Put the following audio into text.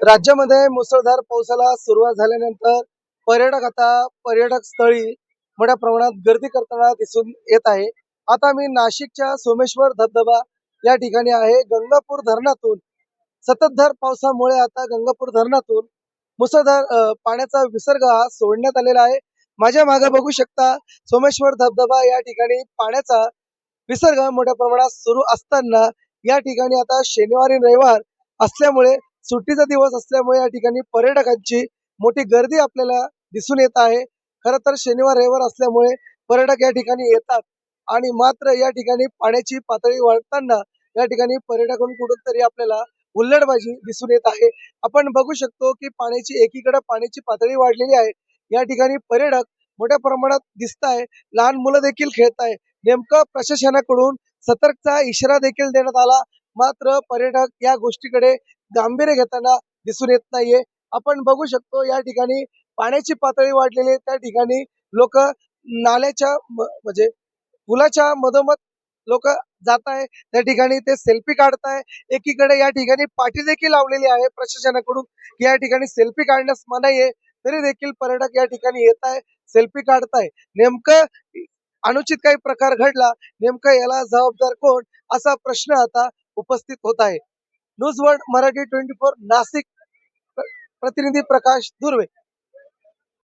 राज्यामध्ये मुसळधार पावसाला सुरुवात झाल्यानंतर पर्यटक स्थळी मोठ्या प्रमाणात गर्दी करताना दिसून येत आहे. आता मी नाशिकच्या सोमेश्वर धबधबा या ठिकाणी आहे. गंगापूर धरणातून संततधार पावसामुळे आता गंगापूर धरणातून मुसळधार पाण्याचा विसर्ग हा सोडण्यात आलेला आहे. माझ्या मागे बघू शकता सोमेश्वर धबधबा या ठिकाणी पाण्याचा विसर्ग मोठ्या प्रमाणात सुरू असताना या ठिकाणी आता शनिवारी रविवार असल्यामुळे सुट्टीचा दिवस असल्यामुळे या ठिकाणी पर्यटकांची मोठी गर्दी आपल्याला दिसून येत आहे. खरं तर शनिवार रविवार असल्यामुळे पर्यटक या ठिकाणी येतात आणि मात्र या ठिकाणी पाण्याची पातळी वाढताना या ठिकाणी पर्यटकांकडून कुठंतरी आपल्याला हुल्लडबाजी दिसून येत आहे. आपण बघू शकतो की एकीकडे पाण्याची पातळी वाढलेली आहे. या ठिकाणी पर्यटक मोठ्या प्रमाणात दिसत आहे. लहान मुलं देखील खेळत आहे. नेमकं प्रशासनाकडून सतर्कता इशारा देखील देण्यात आला, मात्र पर्यटक या गोष्टीकडे गांभीर्य घेताना दिसून येत नाहीये. आपण बघू शकतो या ठिकाणी पाण्याची पातळी वाढलेली आहे. त्या ठिकाणी लोक नाल्याच्या म्हणजे पुलाच्या मधोमध लोक जात आहे. त्या ठिकाणी ते सेल्फी काढताय. एकीकडे या ठिकाणी पाठी देखील लावलेली आहे प्रशासनाकडून की या ठिकाणी सेल्फी काढण्यास मनाई आहे. तरी देखील पर्यटक या ठिकाणी येत आहे, सेल्फी काढताय. नेमकं अनुचित काही प्रकार घडला, नेमकं याला जबाबदार कोण, असा प्रश्न आता उपस्थित होत आहे. न्यूज वर्ल्ड मराठी 24 नाशिक प्रतिनिधी प्रकाश दुर्वे.